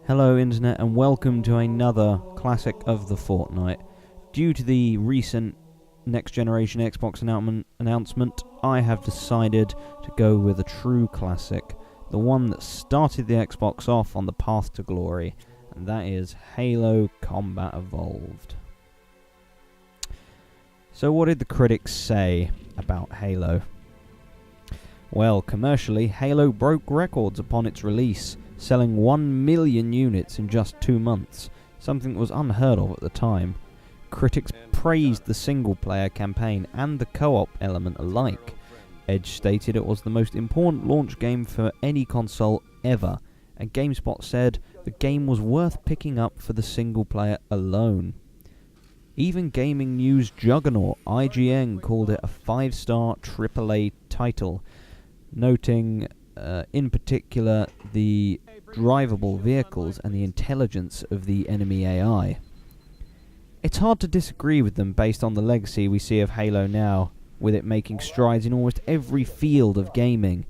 Hello Internet and welcome to another classic of the Fortnight. Due to the recent next generation Xbox announcement, I have decided to go with a true classic, the one that started the Xbox off on the path to glory, and that is Halo Combat Evolved. So what did the critics say about Halo? Well, commercially, Halo broke records upon its release, selling 1 million units in just 2 months, something that was unheard of at the time. Critics praised the single-player campaign and the co-op element alike. Edge stated it was the most important launch game for any console ever, and GameSpot said the game was worth picking up for the single-player alone. Even gaming news juggernaut IGN called it a 5-star AAA title, noting in particular the drivable vehicles and the intelligence of the enemy AI. It's hard to disagree with them based on the legacy we see of Halo now, with it making strides in almost every field of gaming.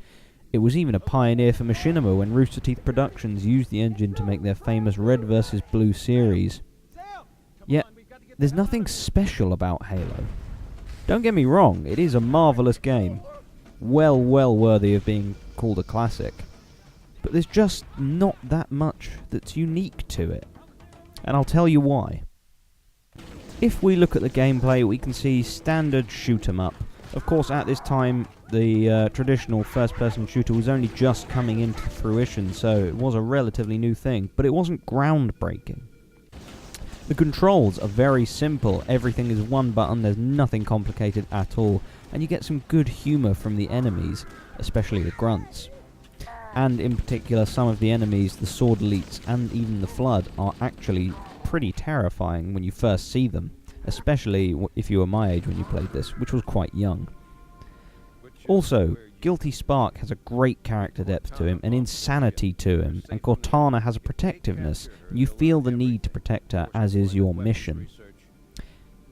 It was even a pioneer for machinima when Rooster Teeth Productions used the engine to make their famous Red vs. Blue series. Yet, there's nothing special about Halo. Don't get me wrong, it is a marvellous game, well worthy of being called a classic, but there's just not that much that's unique to it, and I'll tell you why. If we look at the gameplay, we can see standard shoot 'em up. Of course, at this time the traditional first-person shooter was only just coming into fruition, so it was a relatively new thing, but it wasn't groundbreaking. The controls are very simple, everything is one button, there's nothing complicated at all, and you get some good humour from the enemies, especially the grunts. And in particular, some of the enemies, the Sword Elites and even the Flood, are actually pretty terrifying when you first see them, especially if you were my age when you played this, which was quite young. Also, Guilty Spark has a great character depth to him, an insanity to him, and Cortana has a protectiveness, and you feel the need to protect her, as is your mission.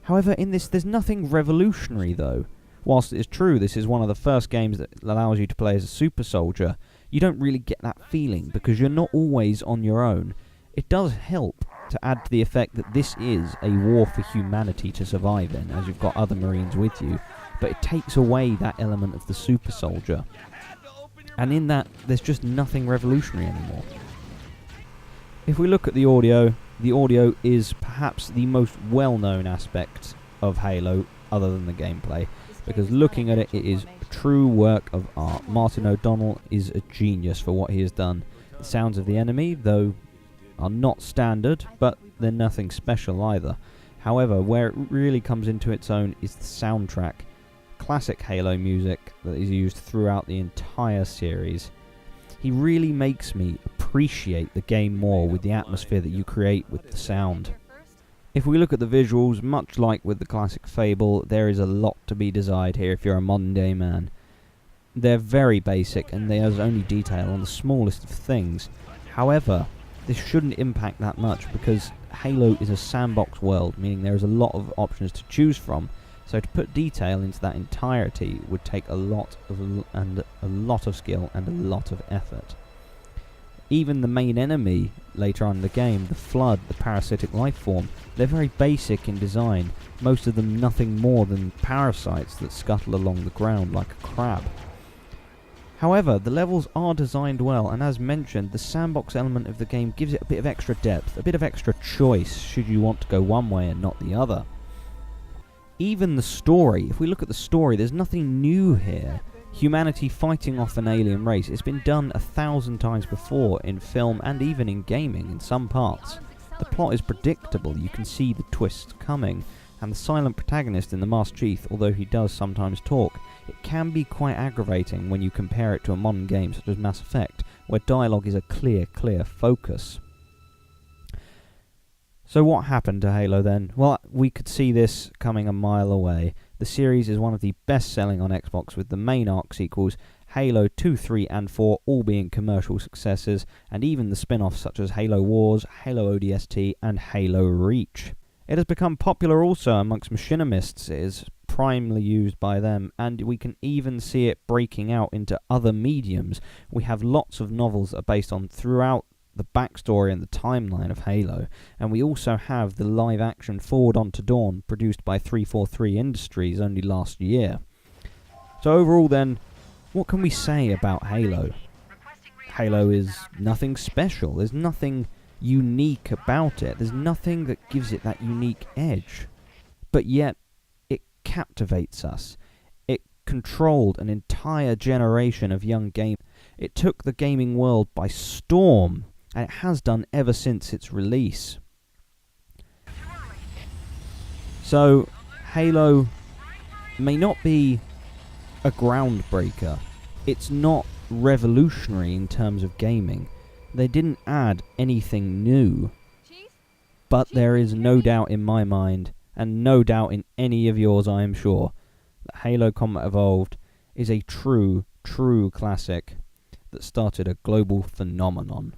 However, in this, there's nothing revolutionary though. Whilst it is true this is one of the first games that allows you to play as a super soldier, you don't really get that feeling because you're not always on your own. It does help to add to the effect that this is a war for humanity to survive in, as you've got other Marines with you, but it takes away that element of the super soldier. And in that, there's just nothing revolutionary anymore. If we look at the audio is perhaps the most well-known aspect of Halo, other than the gameplay, because looking at it, it is a true work of art. Martin O'Donnell is a genius for what he has done. The sounds of the enemy, though, are not standard, but they're nothing special either. However, where it really comes into its own is the soundtrack. Classic Halo music that is used throughout the entire series. He really makes me appreciate the game more with the atmosphere that you create with the sound. If we look at the visuals, much like with the classic Fable, there is a lot to be desired here if you're a modern day man. They're very basic and there's only detail on the smallest of things. However, this shouldn't impact that much because Halo is a sandbox world, meaning there is a lot of options to choose from. So to put detail into that entirety would take a lot of skill and a lot of effort. Even the main enemy later on in the game, the Flood, the parasitic life form, they're very basic in design, most of them nothing more than parasites that scuttle along the ground like a crab. However, the levels are designed well, and as mentioned, the sandbox element of the game gives it a bit of extra depth, a bit of extra choice should you want to go one way and not the other. Even the story, if we look at the story, there's nothing new here. Humanity fighting off an alien race. It's been done 1,000 times before in film and even in gaming in some parts. The plot is predictable, you can see the twists coming, and the silent protagonist in the Master Chief, although he does sometimes talk, it can be quite aggravating when you compare it to a modern game such as Mass Effect, where dialogue is a clear focus. So what happened to Halo then? Well, we could see this coming a mile away. The series is one of the best-selling on Xbox, with the main ARC sequels, Halo 2, 3 and 4 all being commercial successes, and even the spin-offs such as Halo Wars, Halo ODST and Halo Reach. It has become popular also amongst machinimists. It is primarily used by them, and we can even see it breaking out into other mediums. We have lots of novels that are based on throughout the backstory and the timeline of Halo, and we also have the live-action Forward Unto Dawn produced by 343 Industries only last year. So overall then, what can we say about Halo? Halo is nothing special. There's nothing unique about it. There's nothing that gives it that unique edge. But yet, it captivates us. It controlled an entire generation of young gamers. It took the gaming world by storm, and it has done ever since its release. So, Halo may not be a groundbreaker. It's not revolutionary in terms of gaming. They didn't add anything new. But there is no doubt in my mind, and no doubt in any of yours I am sure, that Halo Combat Evolved is a true classic that started a global phenomenon.